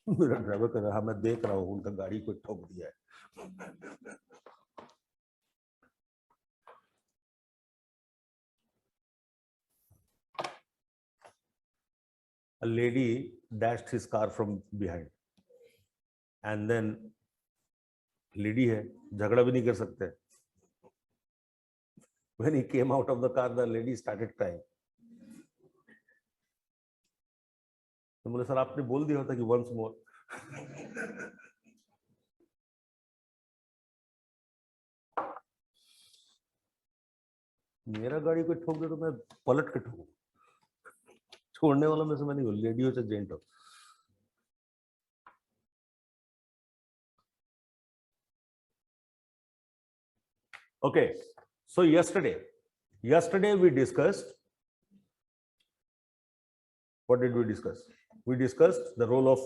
मेरा ड्राइवर कह रहा है, मैं देख रहा हूँ उनका गाड़ी को ठोक दिया है। A lady dashed his car from behind, and then lady है, झगड़ा भी नहीं कर सकते. When he came out of the car, the lady started crying. तो बोले सर आपने बोल दिया होता कि once more. मेरा गाड़ी कोई ठोक दे तो मैं पलट के ठोकूं. छोड़ने वाला में से मैं नहीं हूं, लेडी हो चाहे जेंट हो. Okay, so yesterday we discussed. What did we discuss? We discussed the role of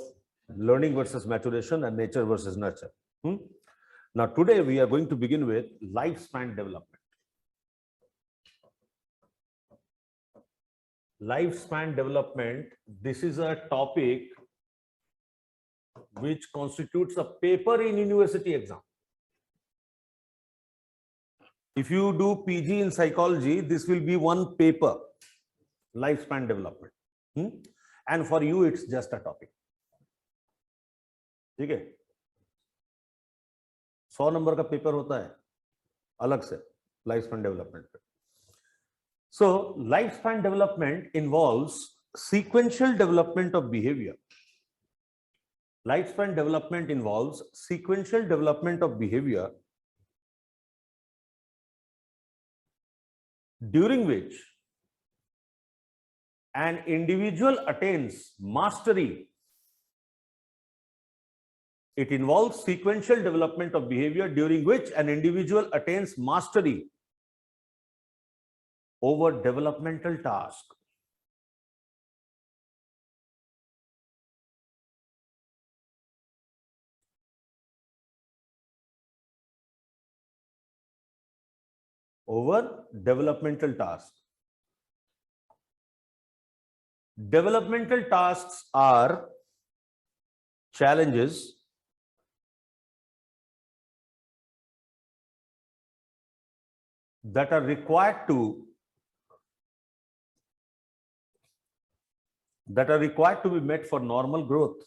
learning versus maturation and nature versus nurture. Now today we are going to begin with lifespan development. Lifespan development, this is a topic which constitutes a paper in university exam. If you do PG in psychology, this will be one paper, lifespan development. And for you, it's just a topic. ठीक है? 100 number का paper होता है अलग से lifespan development पे. So, lifespan development involves sequential development of behavior. Lifespan development involves sequential development of behavior during which an individual attains mastery. It involves sequential development of behavior during which an individual attains mastery over developmental task. Over developmental task. Developmental tasks are challenges that are required to be met for normal growth.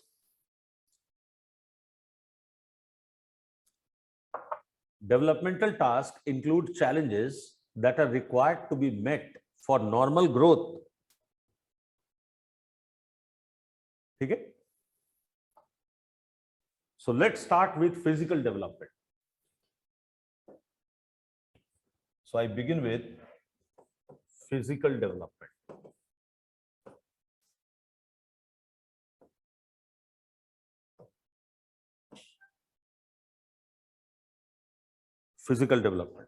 Developmental tasks include challenges that are required to be met for normal growth. Okay? So let's start with physical development. So I begin with physical development. Physical development.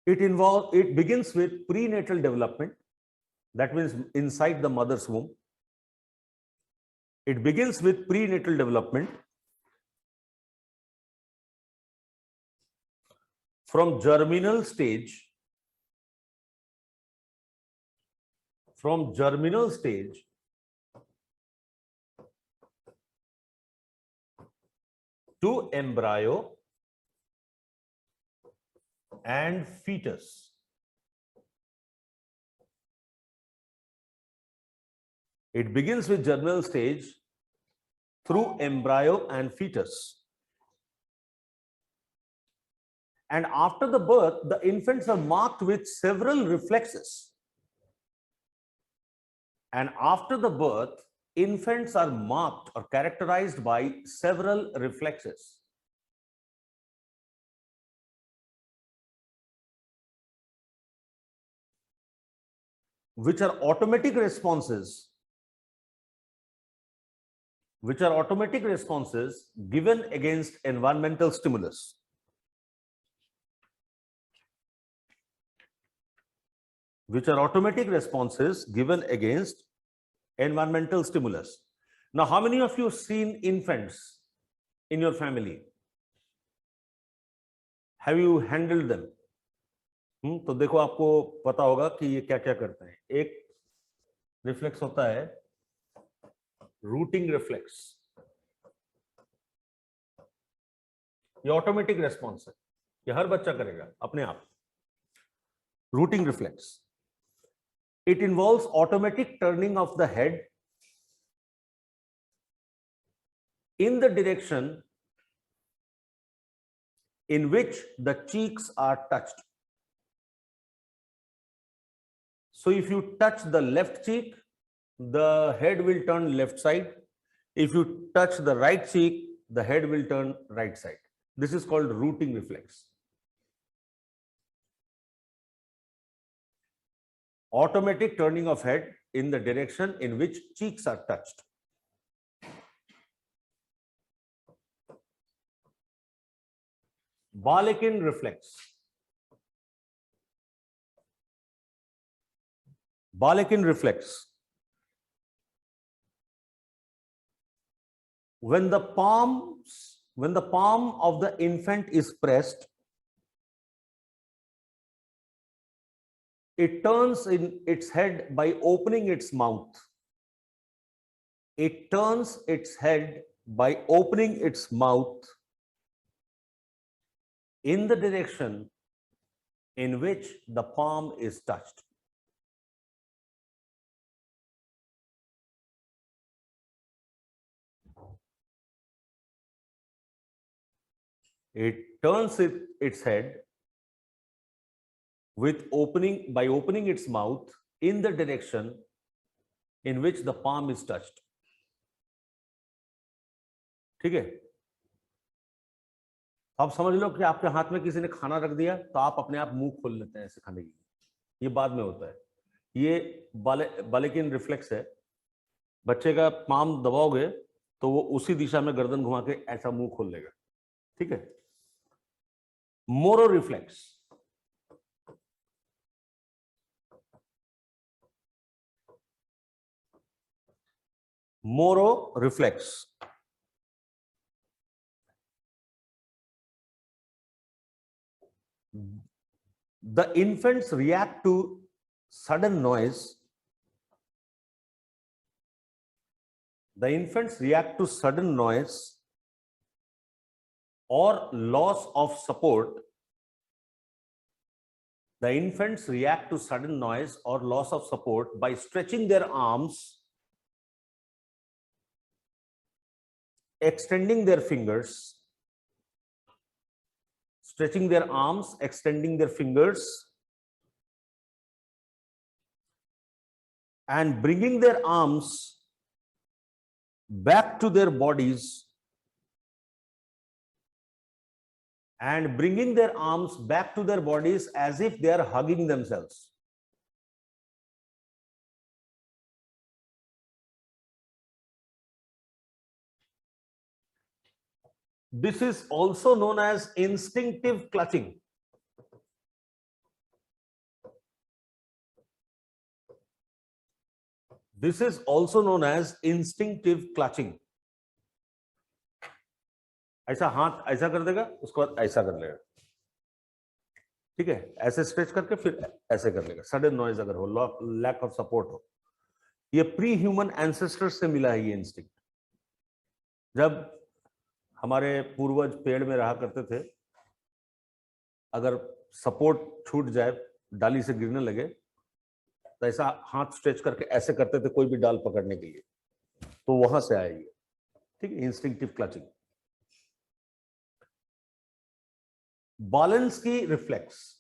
It begins with prenatal development, that means inside the mother's womb. It begins with prenatal development. From germinal stage to embryo and fetus. It begins with germinal stage through embryo and fetus. And after the birth, the infants are marked with several reflexes. And after the birth, infants are marked or characterized by several reflexes. Which are automatic responses given against environmental stimulus. Which are automatic responses given against environmental stimulus. Now, how many of you have seen infants in your family? Have you handled them? तो देखो आपको पता होगा कि ये क्या क्या करते हैं. एक रिफ्लेक्स होता है रूटिंग रिफ्लेक्स, ये ऑटोमेटिक रेस्पॉन्स है, ये हर बच्चा करेगा अपने आप। Routing reflex, it involves automatic turning of the head in the direction in which the cheeks are touched. So if you touch the left cheek, the head will turn left side. If you touch the right cheek, the head will turn right side. This is called rooting reflex. Automatic turning of head in the direction in which cheeks are touched. Barlekin reflex. Barlekin reflex. When the palm of the infant is pressed, it turns in its head by opening its mouth. It turns its head by opening its mouth in the direction in which the palm is touched. It turns its head by opening its mouth in the direction in which the palm is touched. ठीक है, आप समझ लो कि आपके हाथ में किसी ने खाना रख दिया तो आप अपने आप मुंह खोल लेते हैं ऐसे खाने के लिए, ये बाद में होता है। ये बालेकिन रिफ्लेक्स है। बच्चे का पाम दबाओगे तो वो उसी दिशा में गर्दन घुमा के ऐसा मुंह खोल लेगा। ठीक है, Moro reflex, Moro reflex, the infants react to sudden noise. The infants react to sudden noise or loss of support. The infants react to sudden noise or loss of support by stretching their arms, extending their fingers, stretching their arms, extending their fingers, and bringing their arms back to their bodies, and bringing their arms back to their bodies as if they are hugging themselves. This is also known as instinctive clutching. This is also known as instinctive clutching. ऐसा हाथ ऐसा कर देगा, उसके बाद ऐसा कर लेगा। ठीक है, ऐसे स्ट्रेच करके फिर ऐसे कर लेगा। सडन नॉइज अगर हो, लैक ऑफ सपोर्ट हो, ये प्री ह्यूमन एंसेस्टर्स से मिला है ये इंस्टिंक्ट। जब हमारे पूर्वज पेड़ में रहा करते थे, अगर सपोर्ट छूट जाए, डाली से गिरने लगे, तो ऐसा हाथ स्ट्रेच करके ऐसे करते थे कोई भी डाल पकड़ने के लिए, तो वहां से आएगी। ठीक है, instinctive clutching. Balenski reflex,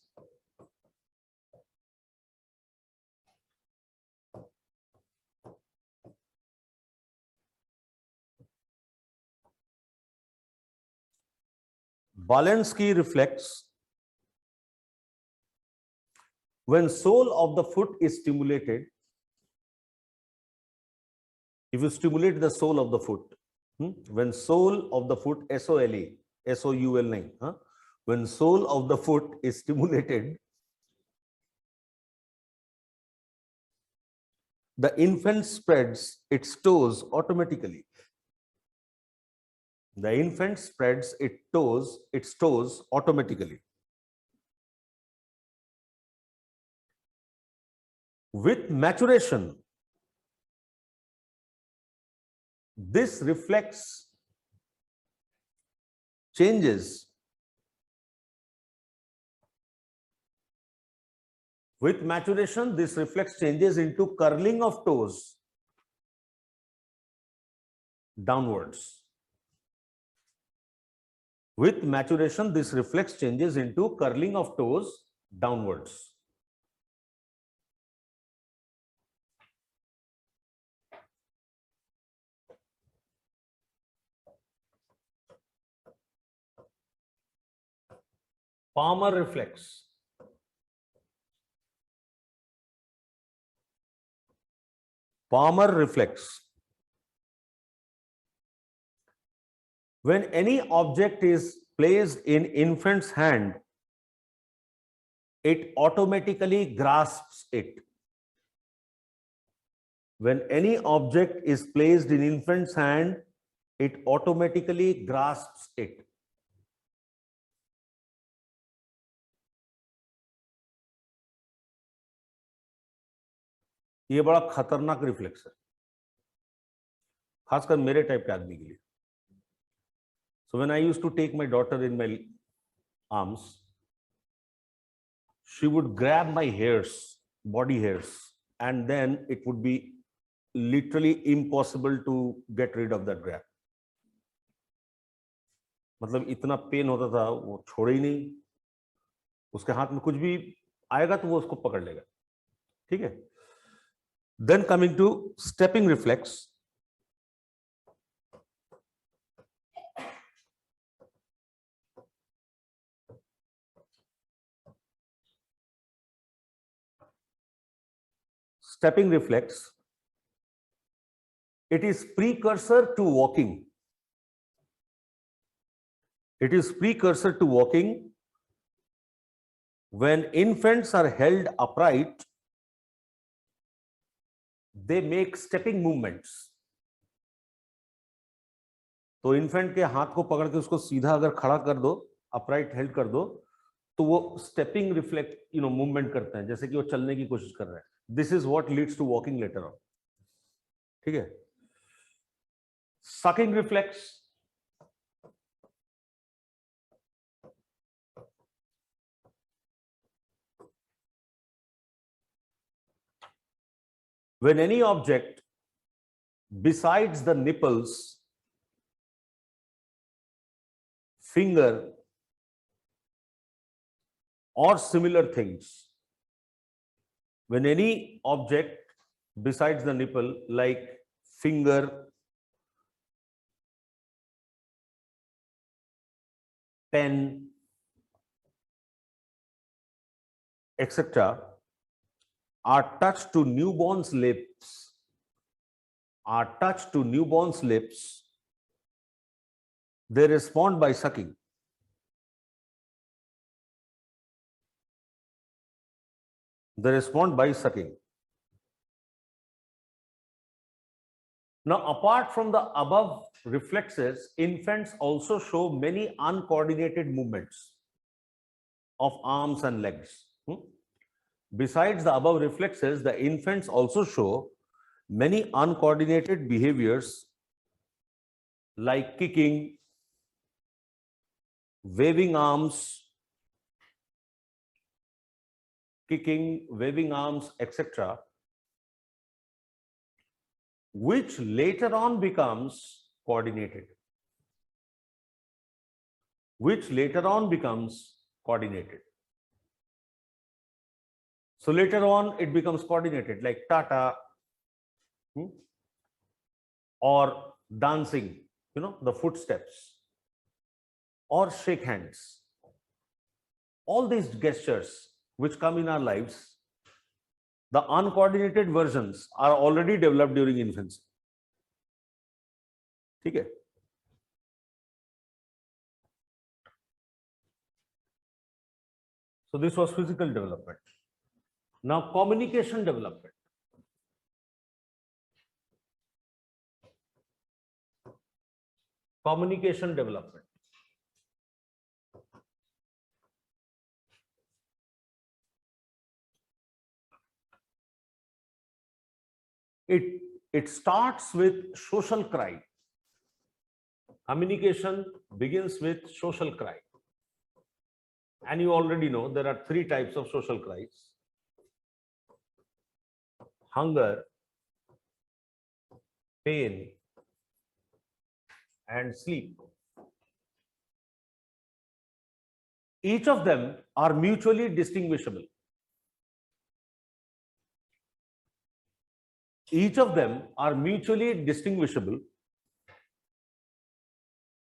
Balenski reflex, when sole of the foot is stimulated, if you stimulate the sole of the foot, when sole of the foot, S-O-L-E, S-O-U-L nahi, when sole of the foot is stimulated, the infant spreads its toes automatically. The infant spreads its toes automatically. With maturation, this reflex changes with maturation. This reflex changes into curling of toes downwards. With maturation, this reflex changes into curling of toes downwards. Palmar reflex. Palmar reflex. When any object is placed in infant's hand, it automatically grasps it. When any object is placed in infant's hand, it automatically grasps it. ये बड़ा खतरनाक reflex है, खासकर मेरे type के आदमी के लिए. So when I used to take my daughter in my arms, she would grab my hairs, body hairs, and then it would be literally impossible to get rid of that grab. मतलब इतना pen होता था, वो छोड़े ही नहीं. उसके हाथ में कुछ भी आएगा तो वो उसको पकड़ लेगा. ठीक है. Then coming to stepping reflex. Stepping reflex, it is precursor to walking. It is precursor to walking. When infants are held upright, they make stepping movements. तो इन्फेंट के हाथ को पकड़ के उसको सीधा अगर खड़ा कर दो, अपराइट हेल्ड कर दो, तो वो स्टेपिंग रिफ्लेक्ट मूवमेंट करते हैं, जैसे कि वो चलने की कोशिश कर रहे हैं. This is what leads to walking later on. ठीक है. Sucking reflex. When any object besides the nipples, finger, or similar things, when any object besides the nipple, like finger, pen, etc., are touched to newborn's lips, they respond by sucking. They respond by sucking. Now, apart from the above reflexes, infants also show many uncoordinated movements of arms and legs. Besides the above reflexes, the infants also show many uncoordinated behaviors like kicking, waving arms, etc., which later on becomes coordinated. So later on it becomes coordinated, like tata, or dancing, the footsteps, or shake hands. All these gestures which come in our lives, the uncoordinated versions are already developed during infancy. ठीक है. So this was physical development. Now communication development. Communication development. It starts with social cry. Communication begins with social cry. And you already know there are three types of social cries: hunger, pain, and sleep. Each of them are mutually distinguishable. Each of them are mutually distinguishable,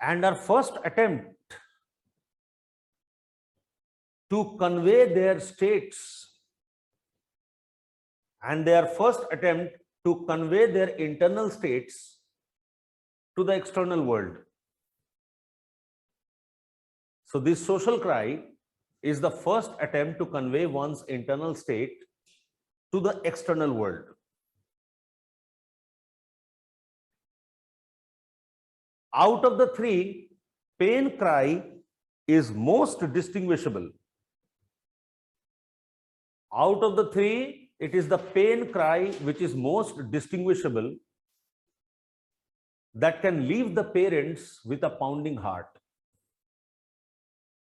and our first attempt to convey their states and their first attempt to convey their internal states to the external world. So this social cry is the first attempt to convey one's internal state to the external world. Out of the three, pain cry is most distinguishable. Out of the three, it is the pain cry which is most distinguishable, that can leave the parents with a pounding heart.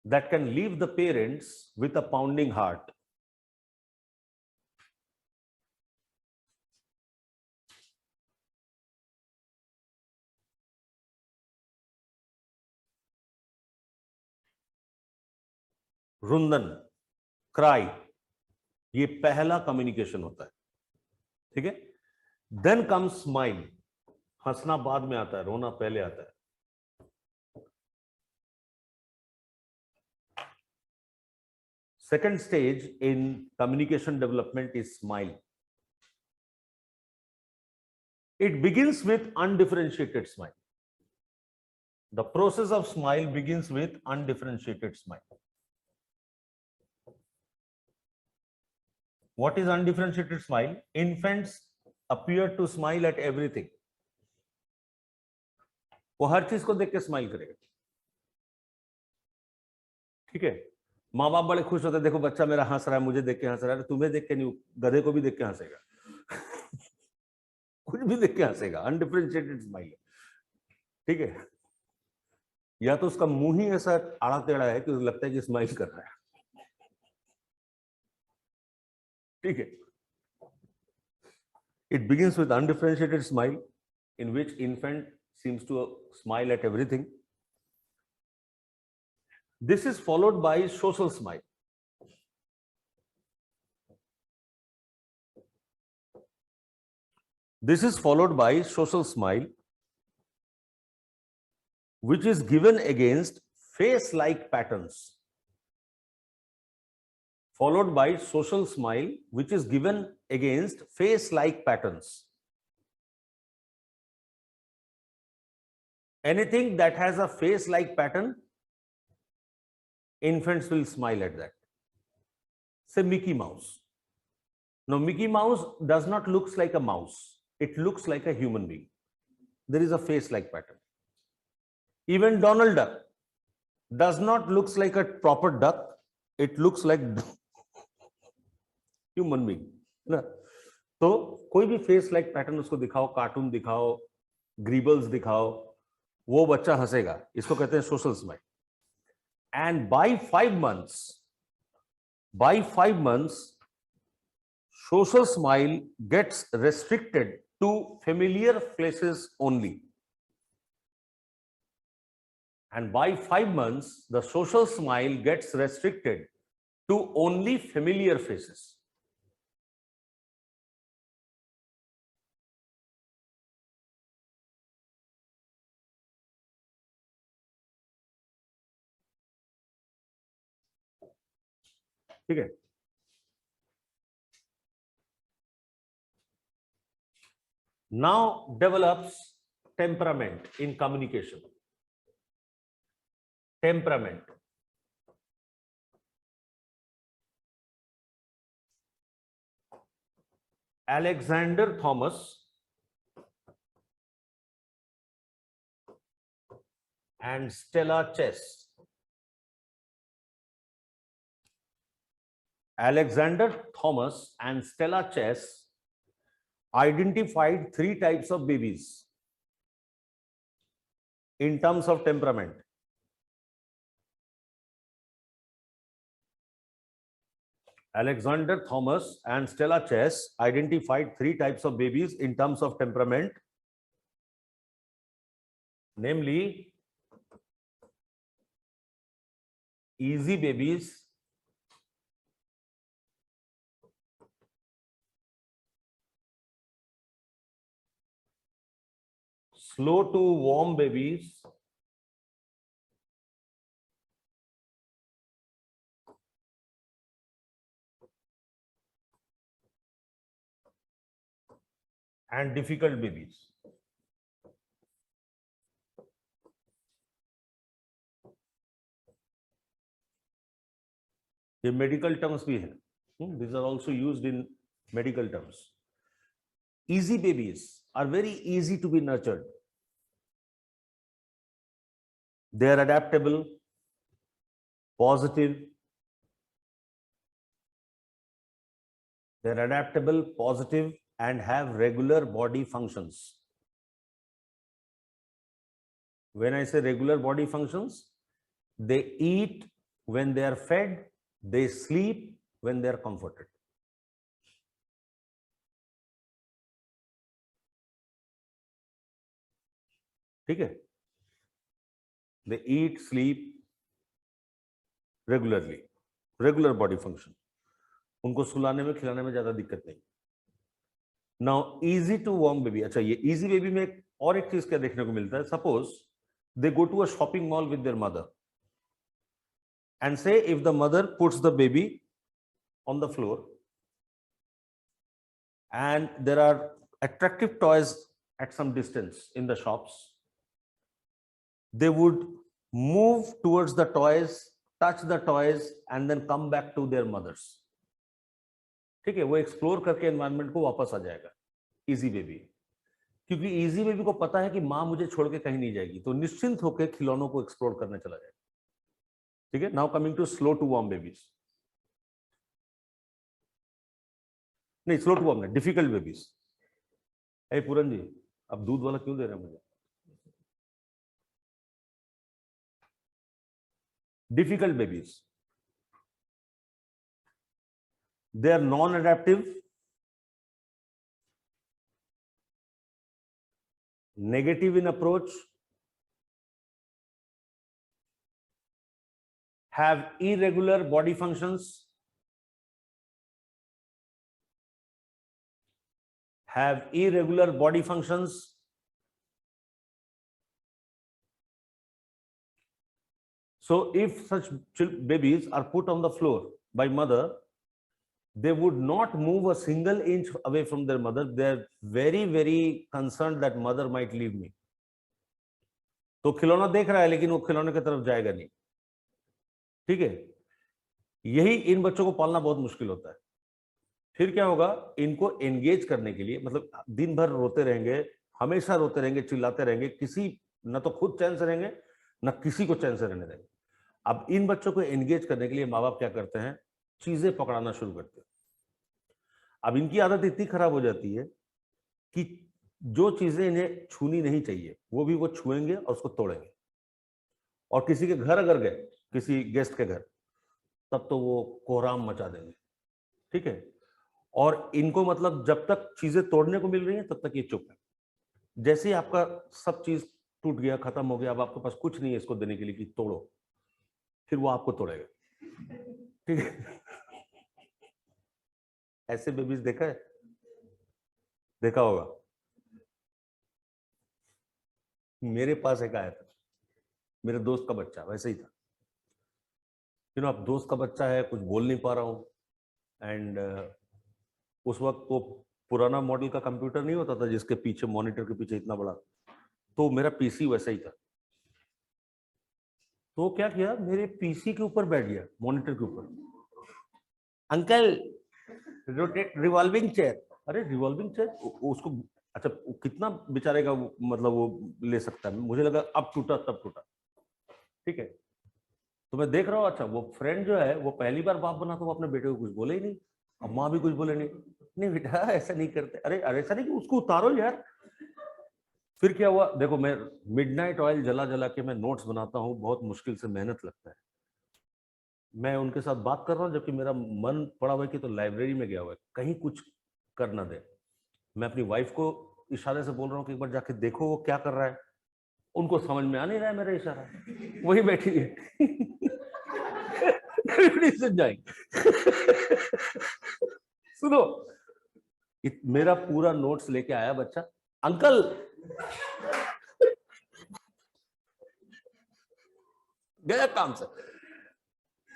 That can leave the parents with a pounding heart. रुंदन, cry, ये पहला communication होता है, ठीक है. Then comes smile, हंसना बाद में आता है, रोना पहले आता है. Second stage in communication development is smile. It begins with undifferentiated smile. The process of smile begins with undifferentiated smile. What is undifferentiated smile? Infants appear to smile at everything. वो हर चीज को देख के स्माइल करेगा, ठीक है. माँ बाप बड़े खुश होते हैं, देखो बच्चा मेरा हंस रहा है, मुझे देख के हंस रहा है. तुम्हें देख के नहीं, गधे को भी देख के हंसेगा. कुछ भी देख के हंसेगा. अनडिफरेंशिएटेड स्माइल, ठीक है. या तो उसका मुंह ही ऐसा आड़ा टेढ़ा है कि लगता है कि स्माइल कर रहा है, ठीक है. It begins with undifferentiated smile, in which infant seems to smile at everything. This is followed by social smile. This is followed by social smile, which is given against face-like patterns. Followed by social smile, which is given against face-like patterns. Anything that has a face-like pattern, infants will smile at that. Say Mickey Mouse. Now, Mickey Mouse does not look like a mouse. It looks like a human being. There is a face-like pattern. Even Donald Duck does not look like a proper duck. It looks like human being. ना? तो कोई भी face-like pattern उसको दिखाओ, cartoon दिखाओ, ग्रीबल्स दिखाओ, वो बच्चा हंसेगा. इसको कहते हैं social smile. And by 5 months, social smile gets restricted to familiar faces only. And by 5 months, the social smile gets restricted to only familiar faces. ठीक है. Now develops temperament in communication. Temperament. Alexander Thomas and Stella Chess. Alexander Thomas and Stella Chess identified 3 types of babies. in terms of temperament. Alexander Thomas and Stella Chess identified 3 types of babies in terms of temperament, namely easy babies, slow to warm babies, and difficult babies. ये medical terms भी है. These are also used in medical terms. Easy babies are very easy to be nurtured. They are adaptable, positive. They are adaptable, positive, and have regular body functions. When I say regular body functions, they eat when they are fed, they sleep when they are comforted. ठीक है? They eat, sleep regularly, regular body function. उनको सुलाने में खिलाने में ज्यादा दिक्कत नहीं. Now easy to warm baby. अच्छा, ये easy baby में और एक चीज क्या देखने को मिलता है? Suppose they go to a shopping mall with their mother, and say if the mother puts the baby on the floor and there are attractive toys at some distance in the shops, they would move towards the toys, touch the toys, and then come back to their mothers. ठीक है, वो explore करके environment को वापस आ जाएगा. Easy baby, क्योंकि easy baby को पता है कि माँ मुझे छोड़ के कहीं नहीं जाएगी, तो निश्चिंत होकर खिलौनों को एक्सप्लोर करने चला जाएगा. ठीक है. Now coming to slow to warm babies. नहीं, स्लो टू वार्म नहीं, डिफिकल्ट बेबीज. ए पूरन जी, अब दूध वाला क्यों दे रहे हैं मुझे? Difficult babies. They are non-adaptive, negative in approach, have irregular body functions, So if such babies are put on the floor by mother, they would not move a single inch away from their mother. They're very, very concerned that mother might leave me. तो खिलौना देख रहा है लेकिन वो खिलौने की तरफ जाएगा नहीं. ठीक है. यही इन बच्चों को पालना बहुत मुश्किल होता है. फिर क्या होगा? इनको एंगेज करने के लिए, मतलब दिन भर रोते रहेंगे, हमेशा रोते रहेंगे, चिल्लाते रहेंगे, किसी न तो खुद चैन से रहेंगे न किसी को चैन से रहने देंगे. अब इन बच्चों को एंगेज करने के लिए माँ बाप क्या करते हैं? चीजें पकड़ाना शुरू करते हैं. अब इनकी आदत इतनी खराब हो जाती है कि जो चीजें इन्हें छूनी नहीं चाहिए वो भी वो छुएंगे और उसको तोड़ेंगे. और किसी के घर अगर गए, किसी गेस्ट के घर, तब तो वो कोहराम मचा देंगे. ठीक है. और इनको मतलब जब तक चीजें तोड़ने को मिल रही हैं तब तक ये चुप है. जैसे ही आपका सब चीज टूट गया, खत्म हो गया, अब आपके पास कुछ नहीं है इसको देने के लिए कि तोड़ो, फिर वो आपको तोड़ेगा. ठीक है. ऐसे बेबीज देखा है? देखा होगा. मेरे पास एक आया था, मेरे दोस्त का बच्चा वैसे ही था. अब दोस्त का बच्चा है, कुछ बोल नहीं पा रहा हूँ. एंड उस वक्त वो पुराना मॉडल का कंप्यूटर नहीं होता था जिसके पीछे, मॉनिटर के पीछे इतना बड़ा, तो मेरा पीसी वैसा ही था. तो क्या किया, मेरे पीसी के ऊपर बैठ गया, मॉनिटर के ऊपर. Uncle rotate revolving chair. अरे रिवॉल्विंग चेयर उसको, अच्छा कितना बेचारे का मतलब वो ले सकता है. मुझे लगा अब टूटा तब टूटा. ठीक है. तो मैं देख रहा हूँ, अच्छा वो फ्रेंड जो है वो पहली बार बाप बना, तो वो अपने बेटे को कुछ बोले ही नहीं, अब माँ भी कुछ बोले नहीं. नहीं बेटा ऐसा नहीं करते. अरे ऐसा नहीं कि उसको उतारो यार. फिर क्या हुआ, देखो मैं मिडनाइट ऑयल जला जला के मैं नोट्स बनाता हूँ, बहुत मुश्किल से मेहनत लगता है। मैं उनके साथ बात कर रहा हूँ जबकि मेरा मन पड़ा हुआ है कि तो लाइब्रेरी में गया हुआ है, कहीं कुछ कर ना दे। मैं अपनी वाइफ को इशारे से बोल रहा हूँ कि एक बार जाके देखो वो क्या कर रहा है। उनको समझ में आ नहीं रहा है मेरा इशारा, वही बैठी है। सुन जाएंगे। सुनो, मेरा पूरा नोट्स लेके आया बच्चा, अंकल गया काम से।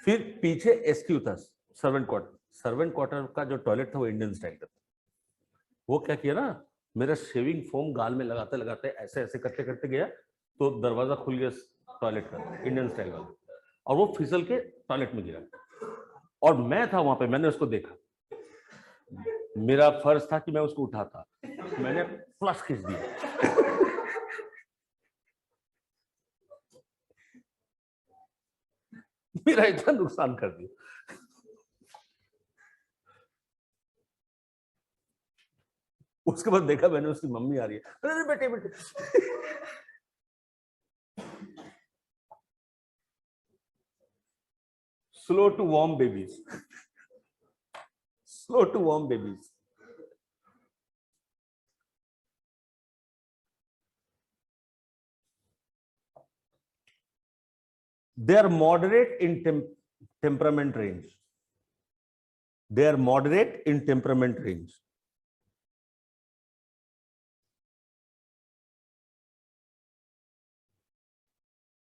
फिर पीछे एसक्यू था, सर्वेंट क्वार्टर। सर्वेंट क्वार्टर का जो टॉयलेट था वो इंडियन स्टाइल का था। वो क्या किया ना, मेरा शेविंग फोम गाल में लगाते लगाते ऐसे ऐसे करते करते गया, तो दरवाजा खुल गया टॉयलेट का, इंडियन स्टाइल वाला, और वो फिसल के टॉयलेट में गिरा। और मैं था वहां पे, मैंने उसको देखा, मेरा फर्ज था कि मैं उसको उठाता, मैंने फ्लश खींच दिया। मेरा इतना नुकसान कर दिया। उसके बाद देखा मैंने, उसकी मम्मी आ रही है, अरे बेटे बेटे। Slow to warm babies, slow to warm babies. They are moderate in temperament range. They are moderate in temperament range.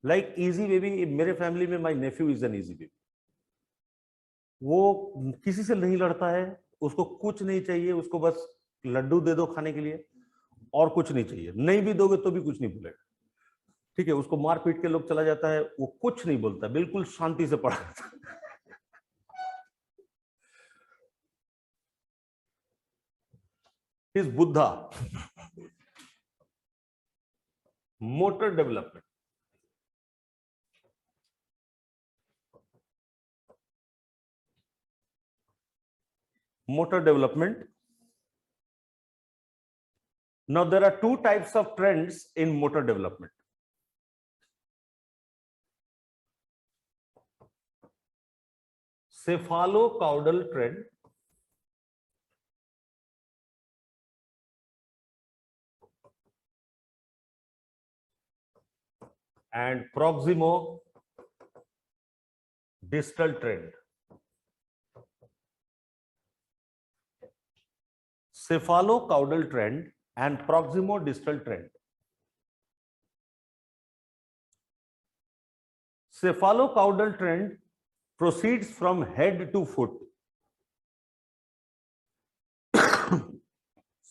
Like easy baby, मेरे फैमिली में my nephew is an easy baby. वो किसी से नहीं लड़ता है, उसको कुछ नहीं चाहिए, उसको बस लड्डू दे दो खाने के लिए, और कुछ नहीं चाहिए, नहीं भी दोगे तो भी कुछ नहीं बोलेगा। ठीक है, उसको मार पीट के लोग चला जाता है, वो कुछ नहीं बोलता, बिल्कुल शांति से पढ़ा रहता है। He is Buddha. Motor development. Motor development. Now there are two types of trends in motor development. Cephalocaudal trend and proximo distal trend. Cephalocaudal trend and proximo distal trend. Cephalocaudal trend proceeds from head to foot.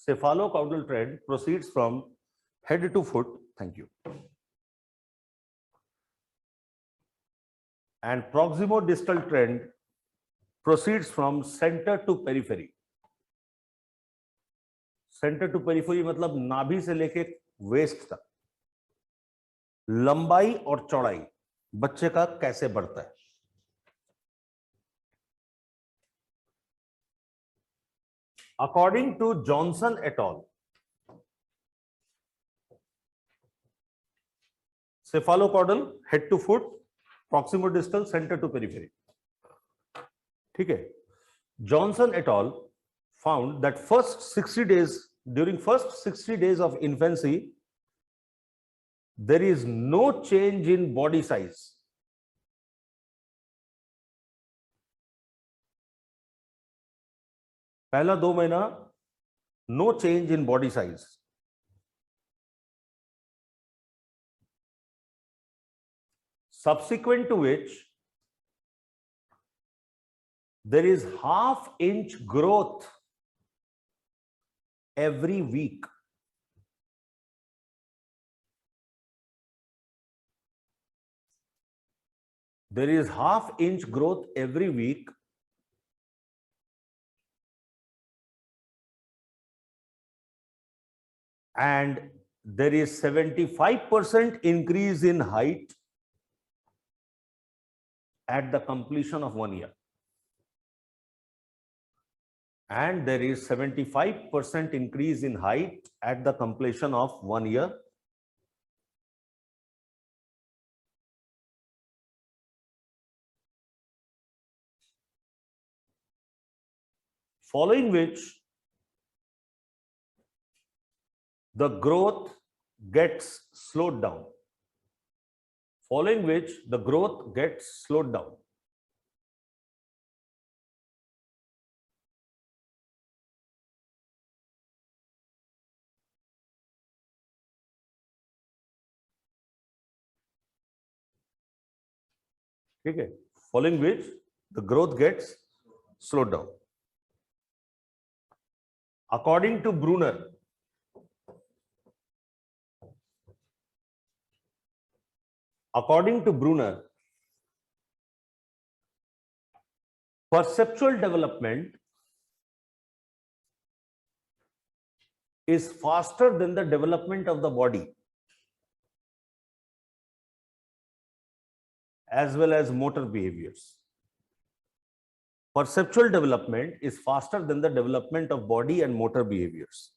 Cephalocaudal trend proceeds from head to foot. Thank you. And proximo distal trend proceeds from center to periphery. Centre to periphery मतलब नाभि से लेके waste तक लंबाई और चौड़ाई बच्चे का कैसे बढ़ता है। According to Johnson et al, cephalocaudal head to foot, proximodistal centre to periphery. ठीक है, Johnson et al found that during first 60 days of infancy, there is no change in body size. पहला 2 महीना no change in body size. Subsequent to which there is half-inch growth every week. There is half-inch growth every week, and there is 75% increase in height at the completion of 1 year. and there is 75% increase in height at the completion of 1 year. Following which the growth gets slowed down. Following which the growth gets slowed down. Okay. Following which the growth gets slowed down. According to Brunner, perceptual development is faster than the development of the body as well as motor behaviors. Perceptual development is faster than the development of body and motor behaviors.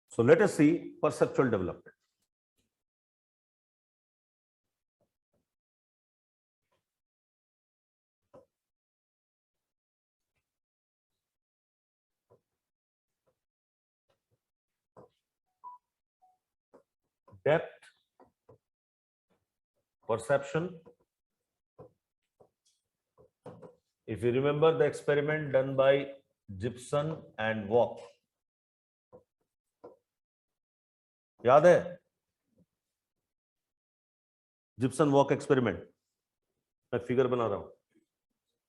So let us see perceptual development. Depth perception. If you remember the experiment done by Gibson and Walk, याद है? Gibson Walk experiment. मैं figure बना रहा हूं.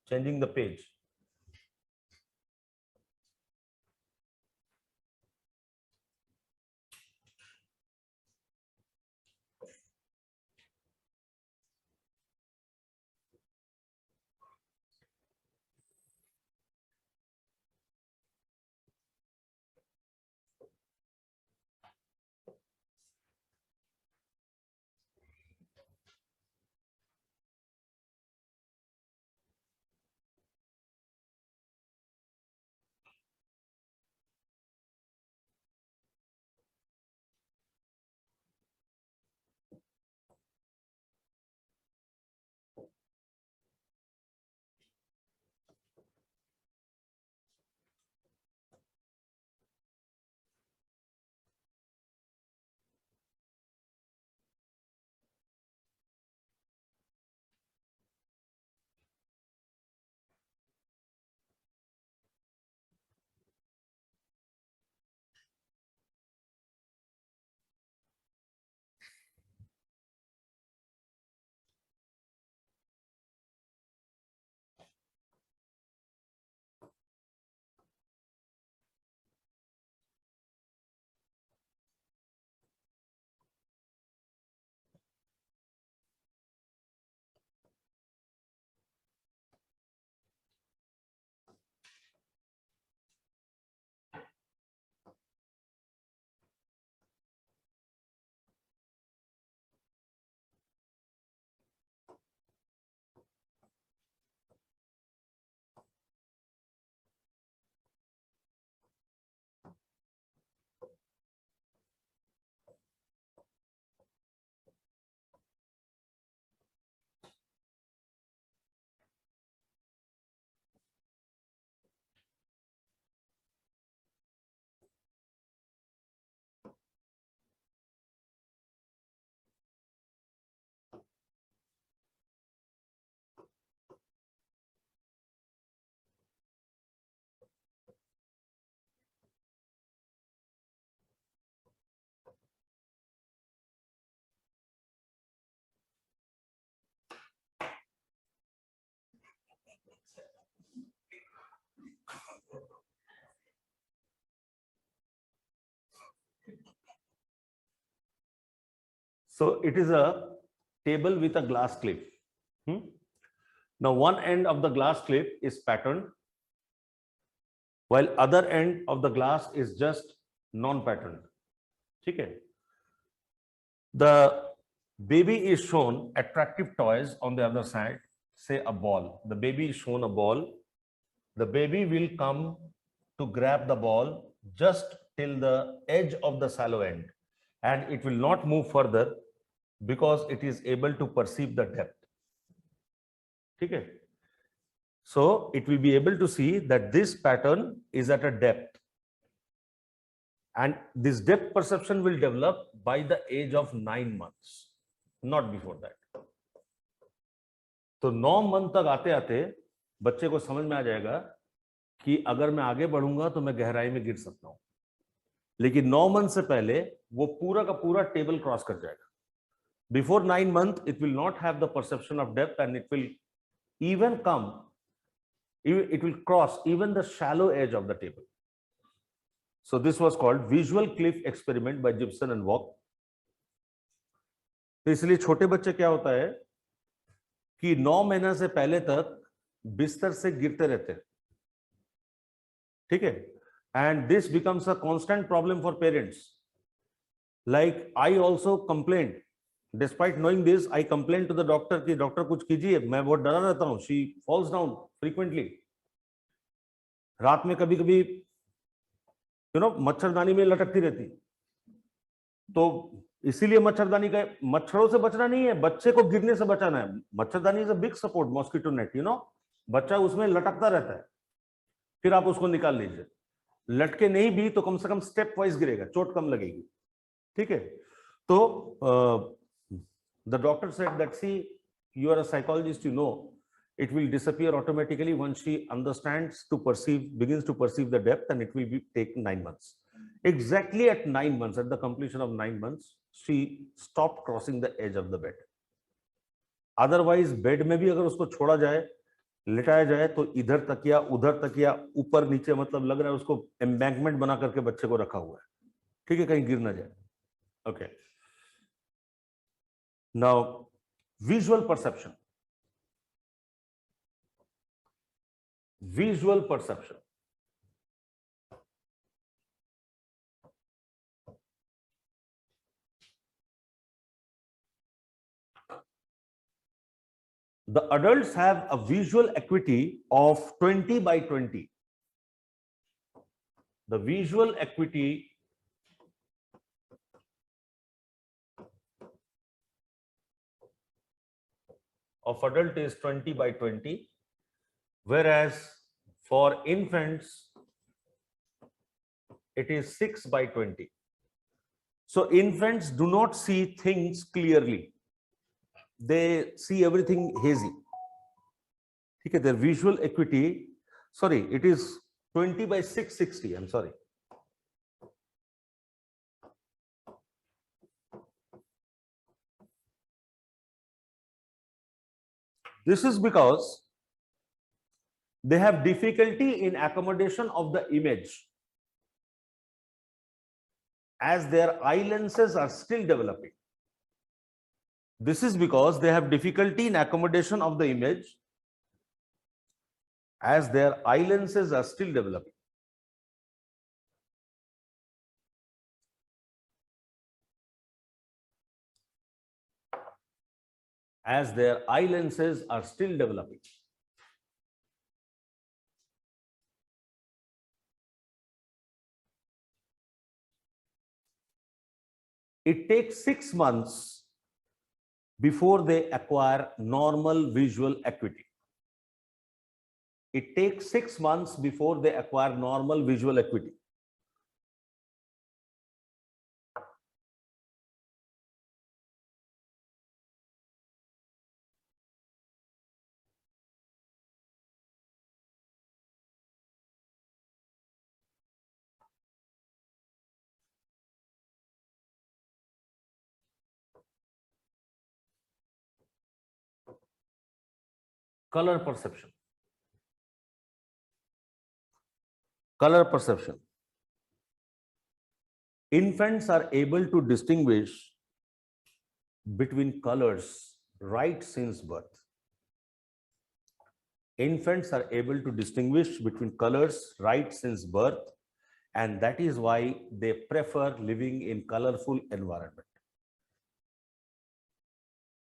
Changing the page. So it is a table with a glass cliff. Now one end of the glass clip is patterned, while other end of the glass is just non-patterned. Okay. The baby is shown attractive toys on the other side, say a ball. The baby is shown a ball. The baby will come to grab the ball just till the edge of the shallow end, and it will not move further because it is able to perceive the depth. Okay. So it will be able to see that this pattern is at a depth, and this depth perception will develop by the age of 9 months, not before that. तो 9 month तक आते आते बच्चे को समझ में आ जाएगा कि अगर मैं आगे बढ़ूंगा तो मैं गहराई में गिर सकता हूं, लेकिन 9 मंथ से पहले वो पूरा का पूरा टेबल क्रॉस कर जाएगा. Before 9 month it will not have the perception of depth, and it will even come, it will cross even the shallow edge of the table. So this was called visual cliff experiment by Gibson and Waugh. तो इसलिए छोटे बच्चे क्या होता है कि 9 महीने से पहले तक बिस्तर से गिरते रहते हैं. ठीक है. And this becomes a constant problem for parents. Like I also complained. Despite knowing this, I complained to the doctor कि डॉक्टर कुछ कीजिए, मैं बहुत डरा रहता हूँ. She falls down frequently. रात में कभी कभी मच्छरदानी में लटकती रहती. तो इसीलिए मच्छरदानी का, मच्छरों से बचना नहीं है, बच्चे को गिरने से बचाना है. मच्छरदानी is a big support, mosquito net, बच्चा उसमें लटकता रहता है, फिर आप उसको निकाल लीजिए. लटके नहीं भी तो कम से कम स्टेप वाइज गिरेगा, चोट कम लगेगी. ठीक है. तो the doctor said that, see, you are a psychologist, it will disappear automatically once she understands to perceive, begins to perceive the depth, and it will be take 9 months. Exactly at 9 months, at the completion of 9 months, she stopped crossing the edge of the bed. Otherwise, bed में भी अगर उसको छोड़ा जाए, लिटाया जाए, तो इधर तकिया, उधर तकिया, ऊपर नीचे, मतलब लग रहा है उसको एम्बैंकमेंट बना करके बच्चे को रखा हुआ है. ठीक है, कहीं गिर ना जाए. Okay. Now, visual perception. Visual perception. The adults have a visual acuity of 20 by 20. The visual acuity of adult is 20 by 20, whereas for infants it is 6 by 20. So infants do not see things clearly. They see everything hazy. Okay, their visual acuity, sorry, it is 20 by 660, I'm sorry. This is because they have difficulty in accommodation of the image, as their eye lenses are still developing. This is because they have difficulty in accommodation of the image, as their eye lenses are still developing. As their eye lenses are still developing. It takes 6 months before they acquire normal visual acuity. It takes 6 months before they acquire normal visual acuity. Color perception. Color perception. Infants are able to distinguish between colors right since birth. Infants are able to distinguish between colors right since birth, and that is why they prefer living in colorful environment.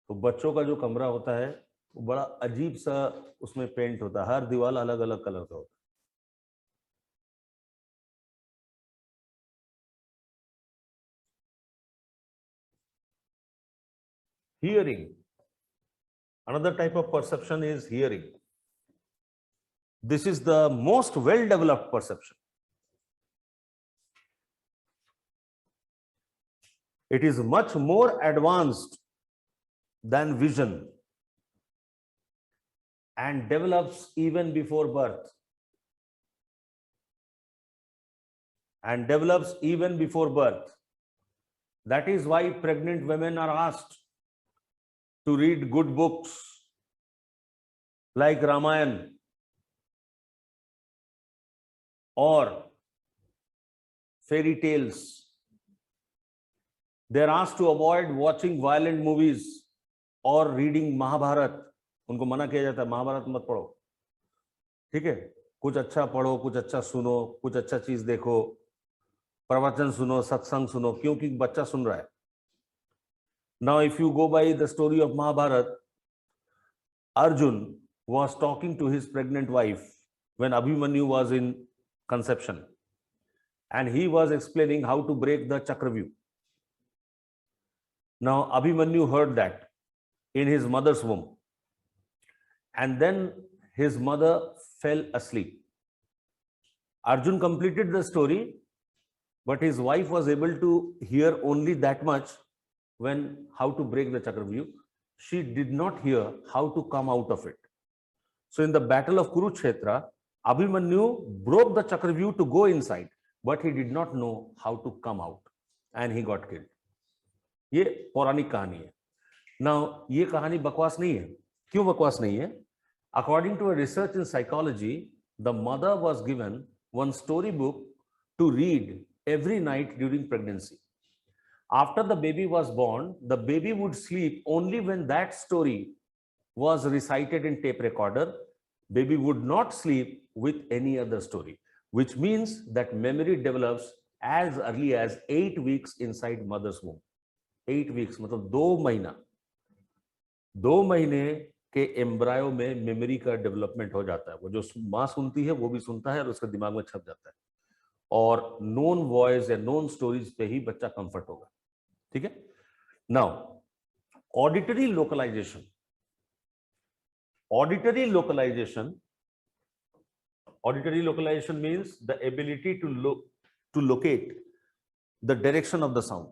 तो बच्चों का जो कमरा होता है वो बड़ा अजीब सा उसमें पेंट होता है, हर दीवार अलग अलग कलर का होता है. Hearing, another type of perception is hearing. This is the most well developed perception. It is much more advanced than vision and develops even before birth. And develops even before birth. That is why pregnant women are asked to read good books like Ramayana or fairy tales. They are asked to avoid watching violent movies or reading Mahabharata. उनको मना किया जाता है महाभारत मत पढ़ो, ठीक है, कुछ अच्छा पढ़ो, कुछ अच्छा सुनो, कुछ अच्छा चीज देखो, प्रवचन सुनो, सत्संग सुनो, क्योंकि बच्चा सुन रहा है. Now if you go by the story of Mahabharata, Arjun was talking to his pregnant wife when Abhimanyu was in conception, and he was explaining how to break the Chakravyuh. Now Abhimanyu heard that in his mother's womb, and then his mother fell asleep. Arjun completed the story, but his wife was able to hear only that much when how to break the Chakravyuh. She did not hear how to come out of it. So in the battle of Kurukshetra, Abhimanyu broke the Chakravyuh to go inside, but he did not know how to come out, and he got killed. ये पौराणिक कहानी है. Now ये कहानी बकवास नहीं है. क्यों बकवास नहीं है? According to a research in psychology, the mother was given one storybook to read every night during pregnancy. After the baby was born, the baby would sleep only when that story was recited in tape recorder. Baby would not sleep with any other story, which means that memory develops as early as 8 weeks inside mother's womb. 8 weeks, मतलब 2 महीना, 2 महीने के embryo में memory का development हो जाता है. वो जो माँ सुनती है वो भी सुनता है और उसके दिमाग में छप जाता है, और नोन वॉइस या नोन स्टोरीज पे ही बच्चा कंफर्ट होगा. ठीक है. Now auditory localisation. Auditory localization means the ability to locate the direction of the sound.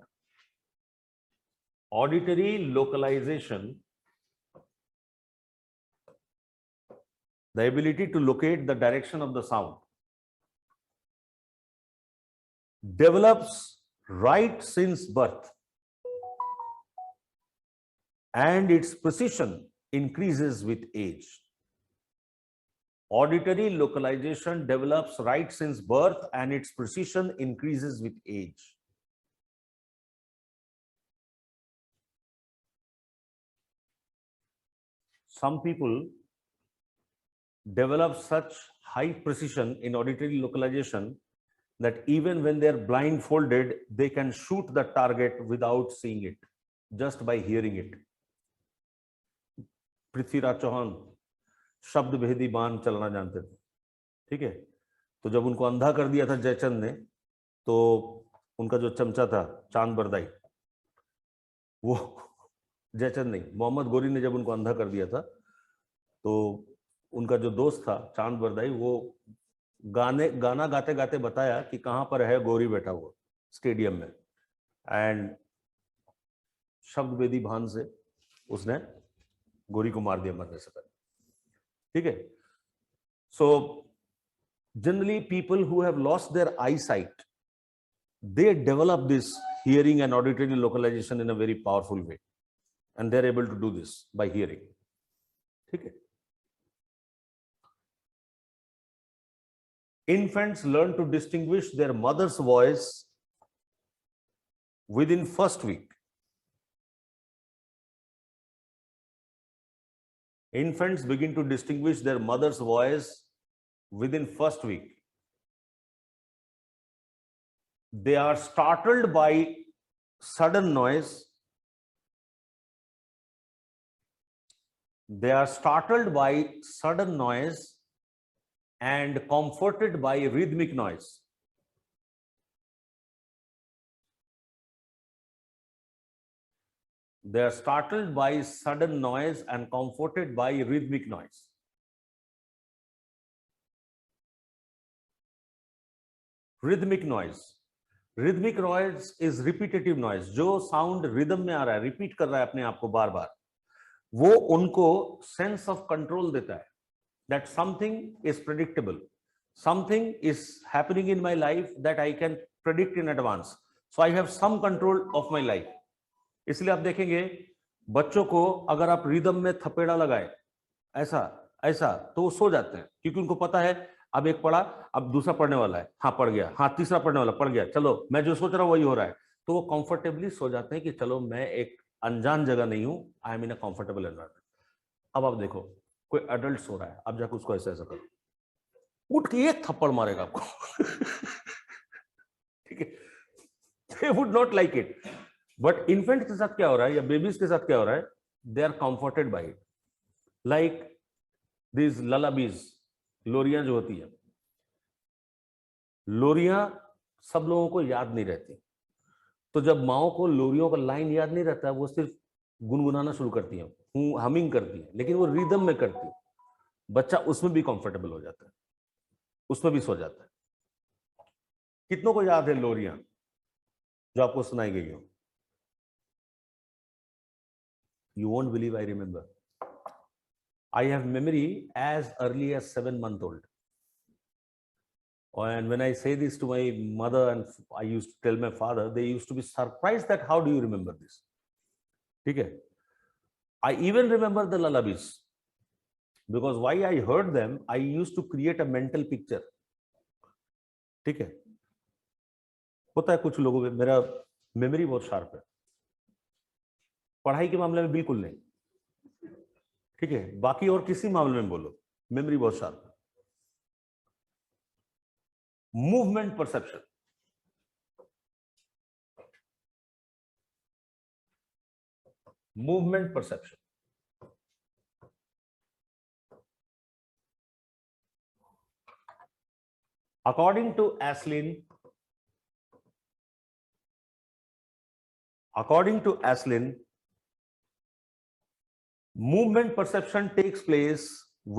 Auditory localization, the ability to locate the direction of the sound, develops right since birth, and its precision increases with age. Auditory localization develops right since birth, and its precision increases with age. Some people develop such high precision in auditory localization that even when they are blindfolded, they can shoot the target without seeing it, just by hearing it. Prithviraj Chauhan शब्द भेदी बाण चलना जानते थे. ठीक है. तो जब उनको अंधा कर दिया था जयचंद ने, तो उनका जो चमचा था चांद बरदाई, वो जयचंद नहीं, मोहम्मद गोरी ने जब उनको अंधा कर दिया था, तो उनका जो दोस्त था चांद बरदाई, वो गाना गाते गाते बताया कि कहाँ पर है गोरी बैठा हुआ स्टेडियम में, एंड शब्द वेदी भान से उसने गोरी को मार दिया मरने से पहले. ठीक है. So generally people who have lost their eye sight, they develop this hearing and auditory localization in a very powerful way, and they are able to do this by hearing. ठीक है. Infants learn to distinguish their mother's voice within first week. Infants begin to distinguish their mother's voice within first week. They are startled by sudden noise. They are startled by sudden noise and comforted by rhythmic noise. They are startled by sudden noise and comforted by rhythmic noise. Rhythmic noise. Rhythmic noise is repetitive noise. जो sound rhythm में आ रहा है, repeat कर रहा है अपने आप को बार बार, वो उनको sense of control देता है. That something is predictable. Something is happening in my life that I can predict in advance. So I have some control of my life. इसलिए आप देखेंगे बच्चों को अगर आप रिदम में थपेड़ा लगाए ऐसा ऐसा तो वो सो जाते हैं, क्योंकि उनको पता है अब एक पढ़ा, अब दूसरा पढ़ने वाला है, हाँ पढ़ गया, हाँ तीसरा पढ़ने वाला पढ़ गया, चलो मैं जो सोच रहा हूँ वही हो रहा है, तो वो कंफर्टेबली सो जाते हैं कि चलो मैं एक अनजान जगह नहीं हूं, I am in a comfortable environment. अब आप देखो कोई एडल्ट सो रहा है, अब जाकर उसको ऐसा ऐसा करो, उठ के एक थप्पड़ मारेगा आपको. ठीक है, they would not like it. But infant के साथ क्या हो रहा है या बेबीज के साथ क्या हो रहा है, they are comforted by it. Like this lullabies, लोरियां जो होती है, लोरियां सब लोगों को याद नहीं रहती, तो जब माओ को लोरियों का लाइन याद नहीं रहता, वो सिर्फ गुनगुनाना शुरू करती है, हमिंग करती है, लेकिन वो रिदम में करती है. बच्चा उसमें भी कंफर्टेबल हो जाता है, उसमें भी सो जाता है. कितनों को याद है लोरियां जो आपको सुनाई गई हो? You won't believe I remember. I have memory as early as 7 months old. And when I say this to my mother and I used to tell my father, they used to be surprised that how do you remember this? Okay. I even remember the lullabies because why I heard them, I used to create a mental picture. ठीक है, होता है कुछ लोगों में, मेरा memory बहुत sharp है, पढ़ाई के मामले में बिल्कुल नहीं, ठीक है, बाकी और किसी मामले में बोलो मेमोरी बहुत शार्प है. Movement perception. Movement perception. According to Aslin, movement perception takes place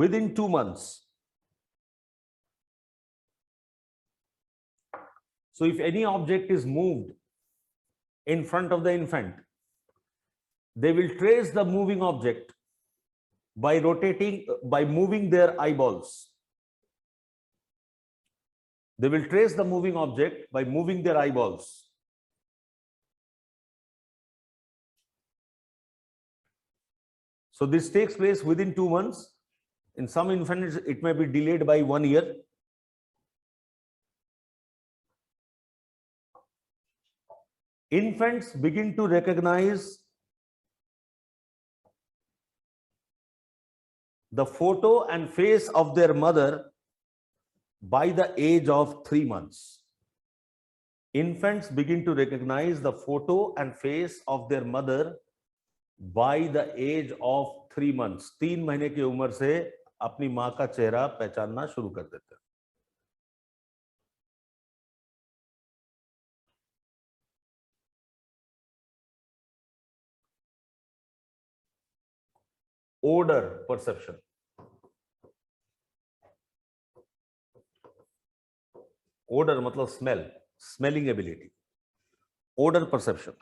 within 2 months. So if any object is moved in front of the infant, they will trace the moving object by moving their eyeballs. They will trace the moving object by moving their eyeballs. So this takes place within 2 months. In some infants, it may be delayed by 1 year. Infants begin to recognize the photo and face of their mother by the age of 3 months. Infants begin to recognize the photo and face of their mother by the age of 3 months. 3 महीने की उम्र से अपनी मां का चेहरा पहचानना शुरू कर देते हैं. Odor perception. Odor मतलब smell, smelling ability. Odor perception.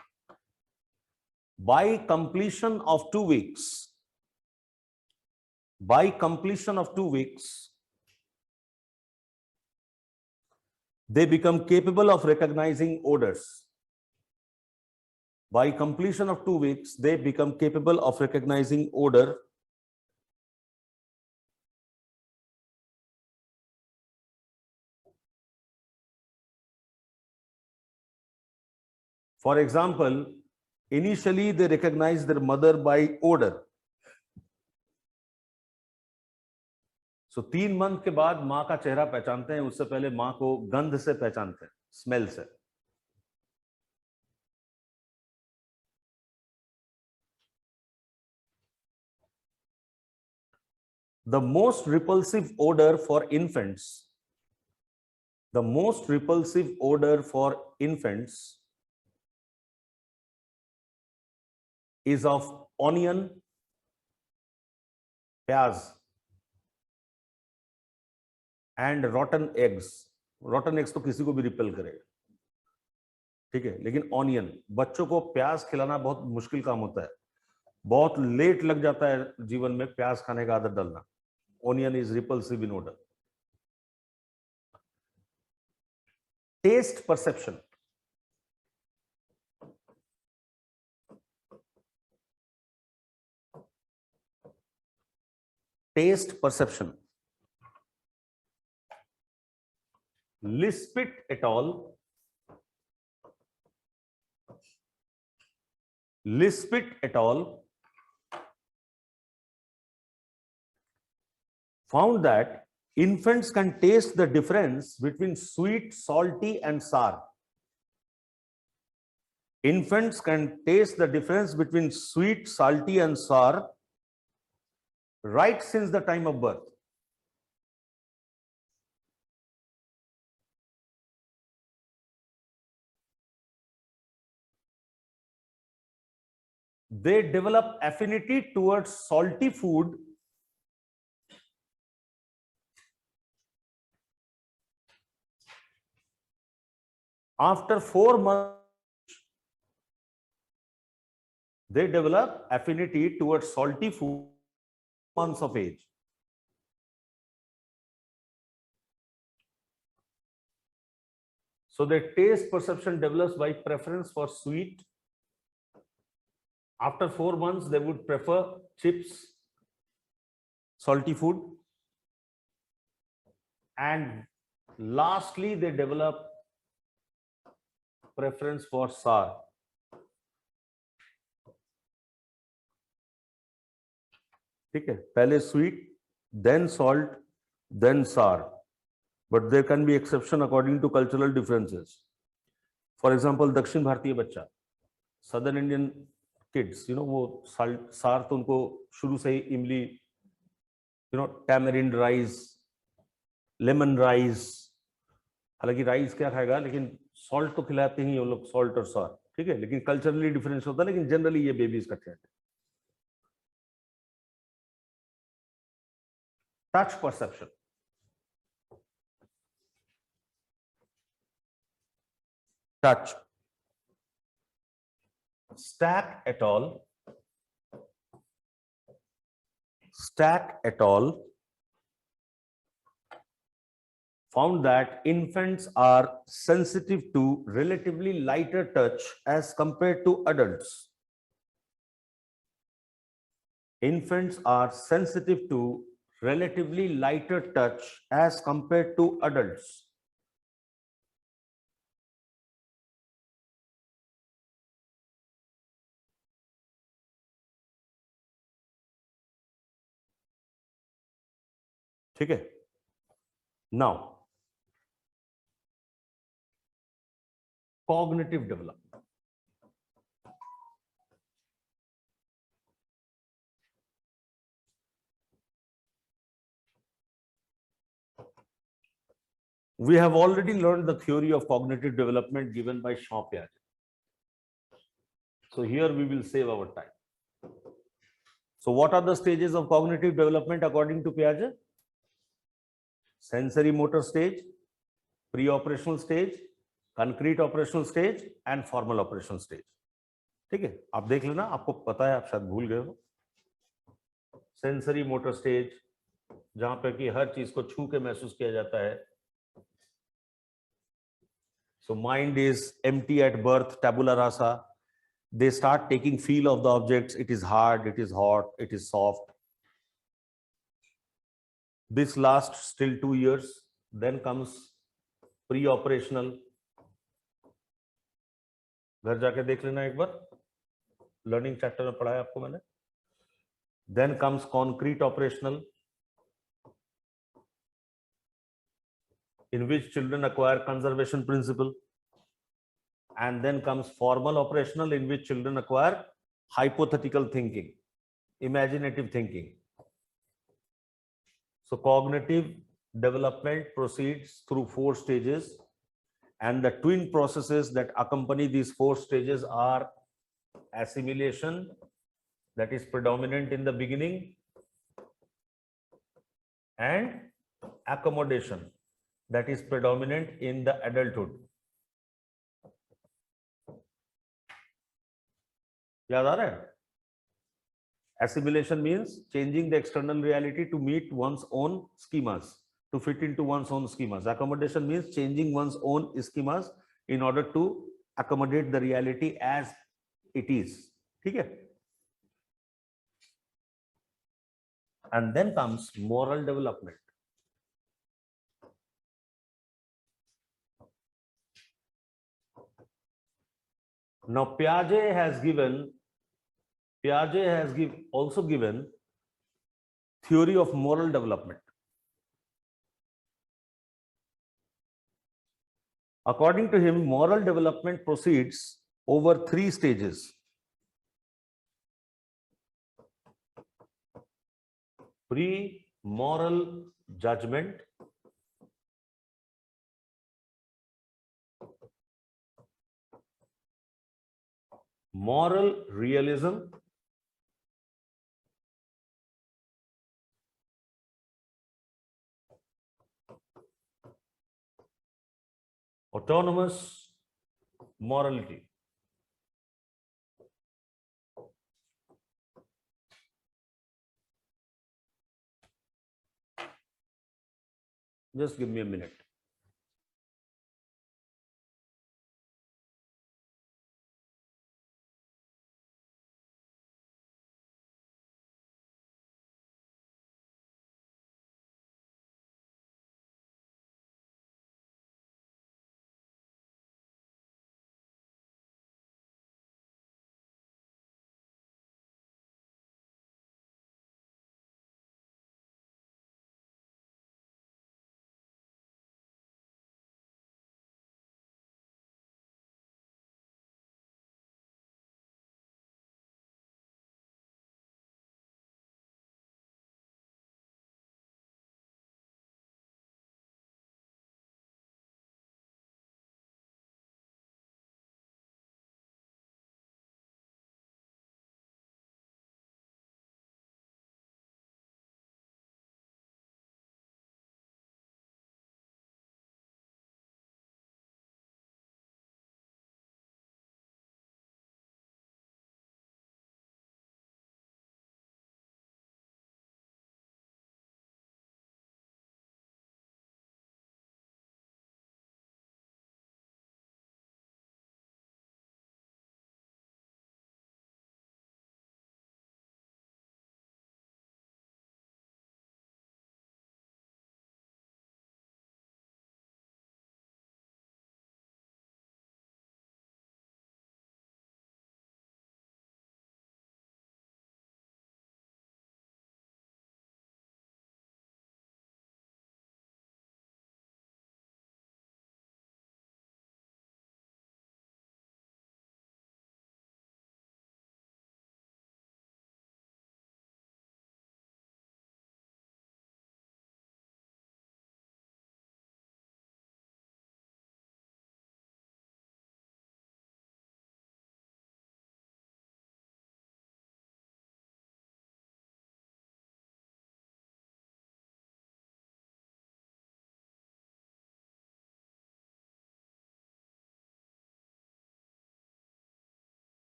By completion of 2 weeks, they become capable of recognizing odors. By completion of 2 weeks, they become capable of recognizing odor. For example, initially they recognize their mother by odor. So 3 month के बाद माँ का चेहरा पहचानते हैं, उससे पहले माँ को गंध से पहचानते हैं, स्मेल से। The most repulsive odor for infants, the most repulsive odor for infants is of onion, प्याज, एंड रॉटन एग्स। रॉटन एग्स तो किसी को भी रिपेल करेगा, ठीक है, लेकिन ऑनियन, बच्चों को प्याज खिलाना बहुत मुश्किल काम होता है, बहुत लेट लग जाता है जीवन में प्याज खाने का आदत डालना। Onion is repulsive in odour. Taste perception, taste perception, Lispit et al, Lispit et al. Found that infants can taste the difference between sweet, salty, and sour. Infants can taste the difference between sweet, salty, and sour right since the time of birth. They develop affinity towards salty food after 4 months. They develop affinity towards salty food months of age. So their taste perception develops by preference for sweet. After 4 months, they would prefer chips, salty food, and lastly, they develop preference for sour. ठीक है, पहले sweet, then salt, then sour. But there can be exception according to cultural differences. For example, दक्षिण भारतीय बच्चा, Southern Indian kids, वो सार तो उनको शुरू से ही इमली, टैमरिंड राइस, लेमन राइस, हालांकि राइस क्या खाएगा, लेकिन सॉल्ट तो खिलाते ही वो लोग, सॉल्ट और सार, ठीक है, लेकिन कल्चरली डिफरेंस होता है, लेकिन जनरली ये बेबीज का ट्रेंड है। Touch perception, touch, Stack et al. Found that infants are sensitive to relatively lighter touch as compared to adults. Infants are sensitive to relatively lighter touch as compared to adults. ठीक है, now cognitive development. We have already learned the theory of cognitive development given by Jean Piaget. So here we will save our time. So what are the stages of cognitive development according to Piaget? Sensory motor stage, pre-operational stage, concrete operational stage and formal operational stage. ठीक है, आप देख लेना, आपको पता है, आप शायद भूल गए हो। सेंसरी मोटर स्टेज, जहां पे कि हर चीज को छू के महसूस किया जाता है। So mind is empty at birth, tabula rasa. They start taking feel of the objects. It is hard, it is hot, it is soft. This lasts till 2 years. Then comes pre-operational. घर जाके देख लेना एक बार, learning chapter में पढ़ाया आपको मैंने। Then comes concrete operational. in which children acquire conservation principle. And then comes formal operational, in which children acquire hypothetical thinking, imaginative thinking. So cognitive development proceeds through 4 stages, and the twin processes that accompany these 4 stages are assimilation, that is predominant in the beginning, and accommodation, that is predominant in the adulthood. याद आ रहा है? Assimilation means changing the external reality to meet one's own schemas, to fit into one's own schemas. Accommodation means changing one's own schemas in order to accommodate the reality as it is. ठीक है? And then comes moral development. Now Piaget has also given theory of moral development. According to him, moral development proceeds over 3 stages. Pre-moral judgment, moral realism, autonomous morality. Just give me a minute.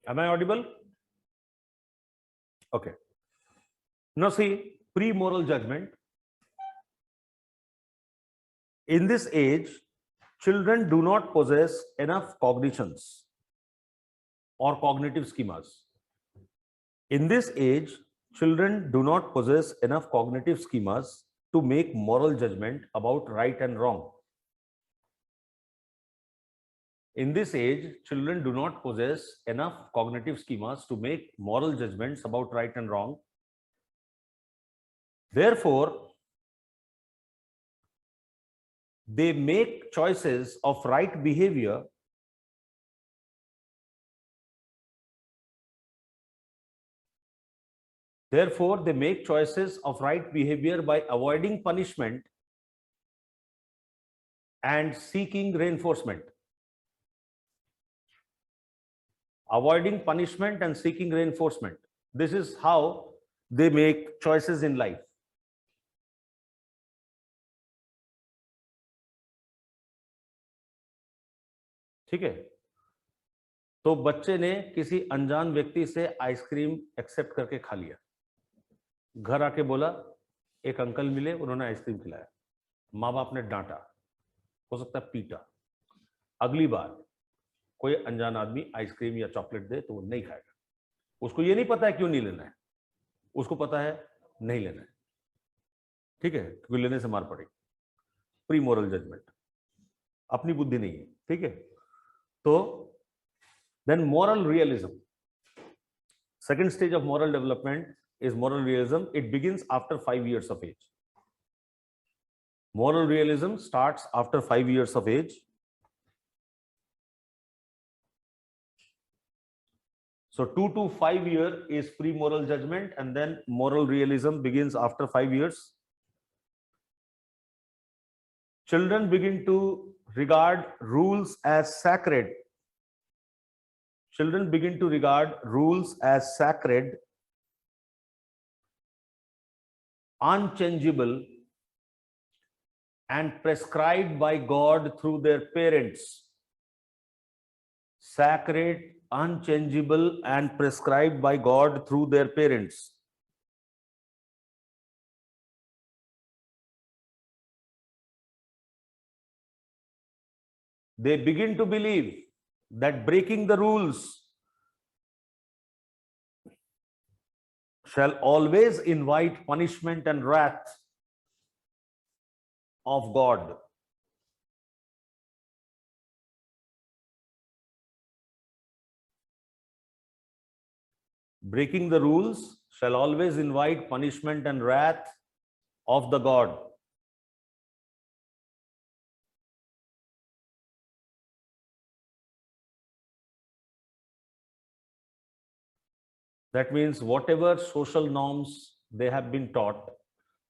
Am I audible? Okay. Now see, pre-moral judgment. In this age, children do not possess enough cognitions or cognitive schemas. In this age, children do not possess enough cognitive schemas to make moral judgment about right and wrong. In this age, children do not possess enough cognitive schemas to make moral judgments about right and wrong. Therefore, they make choices of right behavior Therefore, they make choices of right behavior by avoiding punishment and seeking reinforcement. Avoiding punishment and seeking reinforcement. This is how they make choices in life. ठीक है, तो बच्चे ने किसी अनजान व्यक्ति से ice cream accept करके खा लिया, घर आके बोला, एक अंकल मिले, उन्होंने आइसक्रीम खिलाया, माँ बाप ने डांटा, हो सकता है पीटा। अगली बार कोई अनजान आदमी आइसक्रीम या चॉकलेट दे तो वो नहीं खाएगा। उसको ये नहीं पता है क्यों नहीं लेना है, उसको पता है नहीं लेना है, ठीक है, क्योंकि लेने से मार पड़ेगी। प्री मोरल जजमेंट, अपनी बुद्धि नहीं है, ठीक है। तो then moral realism, second stage of moral development is moral realism. It begins after 5 years of age. Moral realism starts after 5 years of age. So 2 to 5 years is pre-moral judgment, and then moral realism begins after 5 years. Children begin to regard rules as sacred. Children begin to regard rules as sacred, unchangeable, and prescribed by God through their parents. Sacred, unchangeable, and prescribed by God through their parents. They begin to believe that breaking the rules shall always invite punishment and wrath of God. Breaking the rules shall always invite punishment and wrath of the God. That means whatever social norms they have been taught,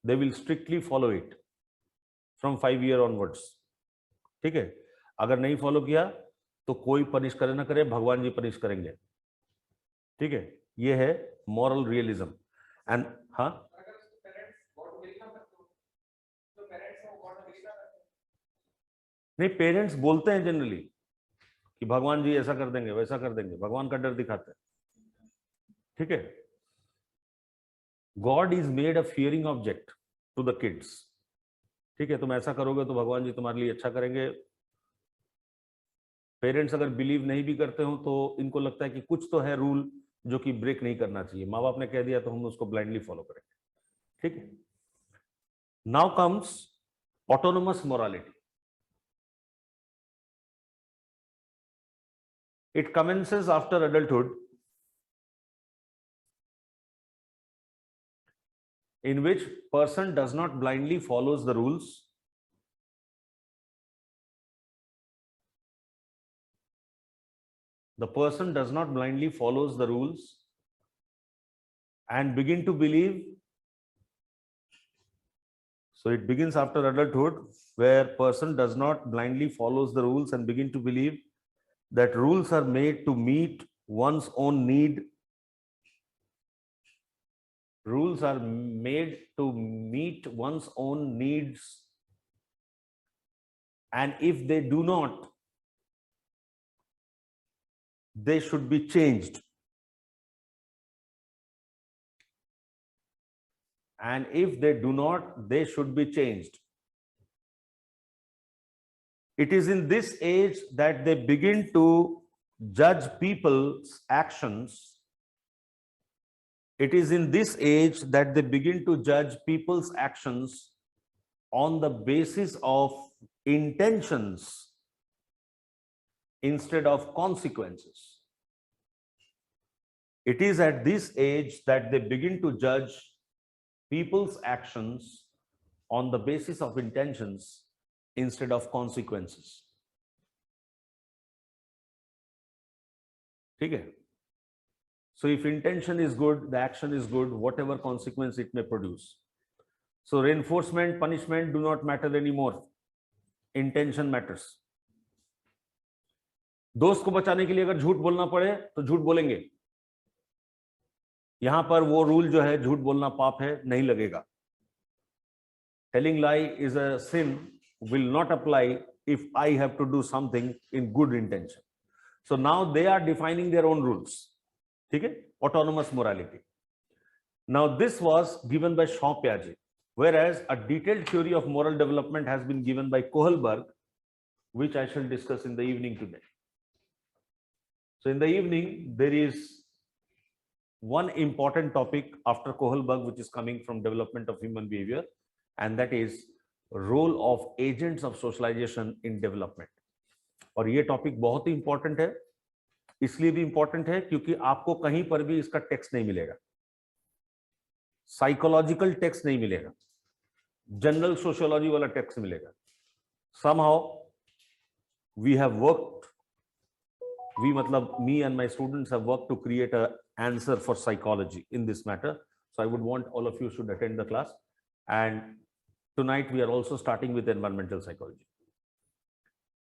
they will strictly follow it from 5 years onwards. ठीक है, अगर नहीं follow किया तो कोई punish करे ना करे, भगवान जी पनिश करेंगे। ठीक है, ये है मॉरल रियलिज्म। एंड हाँ, नहीं, पेरेंट्स बोलते हैं जनरली कि भगवान जी ऐसा कर देंगे, वैसा कर देंगे, भगवान का डर दिखाते हैं। ठीक है, god is made a fearing object to the kids. ठीक है, तुम ऐसा करोगे तो भगवान जी तुम्हारे लिए अच्छा करेंगे। पेरेंट्स अगर बिलीव नहीं भी करते हो तो इनको लगता है कि कुछ तो है रूल जो कि ब्रेक नहीं करना चाहिए, माँ बाप ने कह दिया तो हम उसको ब्लाइंडली फॉलो करेंगे। ठीक है, now comes autonomous morality. It commences after adulthood, in which person does not blindly follows the rules. The person does not blindly follows the rules and begin to believe. So it begins after adulthood, where person does not blindly follows the rules and begin to believe that rules are made to meet one's own need. Rules are made to meet one's own needs, and if they do not, they should be changed. And if they do not, they should be changed. It is in this age that they begin to judge people's actions. It is in this age that they begin to judge people's actions on the basis of intentions instead of consequences. It is at this age that they begin to judge people's actions on the basis of intentions instead of consequences. Okay? So if intention is good, the action is good, whatever consequence it may produce. So reinforcement, punishment do not matter anymore. Intention matters. दोस्त को बचाने के लिए अगर झूठ बोलना पड़े तो झूठ बोलेंगे. यहां पर वो रूल जो है झूठ बोलना पाप है, नहीं लगेगा. Telling lie is a sin will not apply if I have to do something in good intention. So now they are defining their own rules. Okay? Autonomous morality. Now this was given by Shaw Piaget, whereas a detailed theory of moral development has been given by Kohlberg, which I shall discuss in the evening today. So in the evening, there is one important topic after Kohlberg, which is coming from development of human behavior, and that is role of agents of socialization in development. और ये topic बहुत ही important है, इसलिए भी important है क्योंकि आपको कहीं पर भी इसका टेक्स्ट नहीं मिलेगा, साइकोलॉजिकल टेक्स्ट नहीं मिलेगा, जनरल सोशियोलॉजी वाला टेक्स्ट मिलेगा. Somehow we have worked, we matlab me and my students have worked to create a answer for psychology in this matter. So I would want all of you should attend the class, and tonight we are also starting with environmental psychology.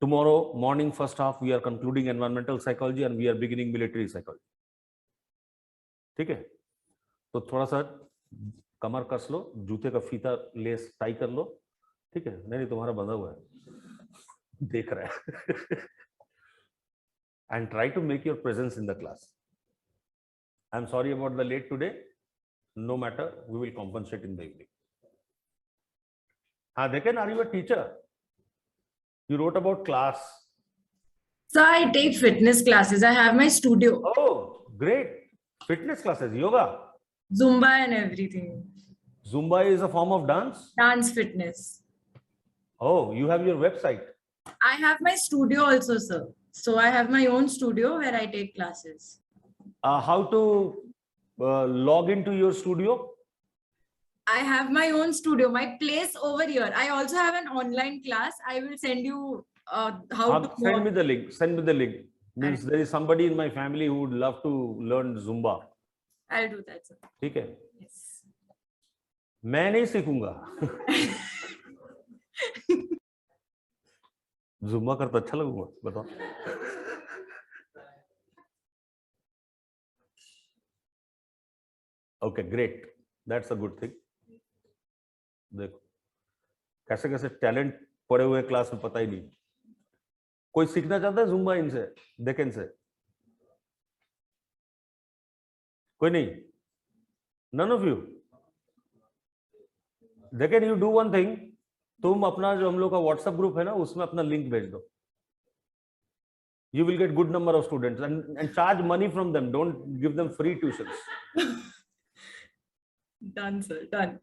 Tomorrow morning first half we are concluding environmental psychology and we are beginning military psychology. ठीक है, तो थोड़ा सा कमर कस लो, जूते का फीता less tie कर लो. ठीक है, नहीं तुम्हारा बंधा हुआ है, देख रहा है. And try to make your presence in the class. I'm sorry about the late today. No matter, we will compensate in the evening. Dekan, are you a teacher? You wrote about class. So I take fitness classes. I have my studio. Oh, great. Fitness classes, yoga. Zumba and everything. Zumba is a form of dance? Dance fitness. Oh, you have your website. I have my studio also, sir. So I have my own studio where I take classes. How to log into your studio? I have my own studio, my place over here. I also have an online class. I will send you how to send me the link. Send me the link. Means there is somebody in my family who would love to learn Zumba. I'll do that, sir. ठीक है? Yes. मैं नहीं सीखूंगा. Zumba कर तो अच्छा लगूंगा, बताओ. Okay, great. That's a good thing. देखो कैसे कैसे टैलेंट पड़े हुए क्लास में, पता ही नहीं. कोई सीखना चाहता है जुम्बा इनसे, देखें से? कोई नहीं? None of you. देखें, you do one thing. तुम अपना जो हम लोग का व्हाट्सएप ग्रुप है ना, उसमें अपना लिंक भेज दो. You will get good number of students and charge money from them. Don't give them free tuitions. Done, sir. Done.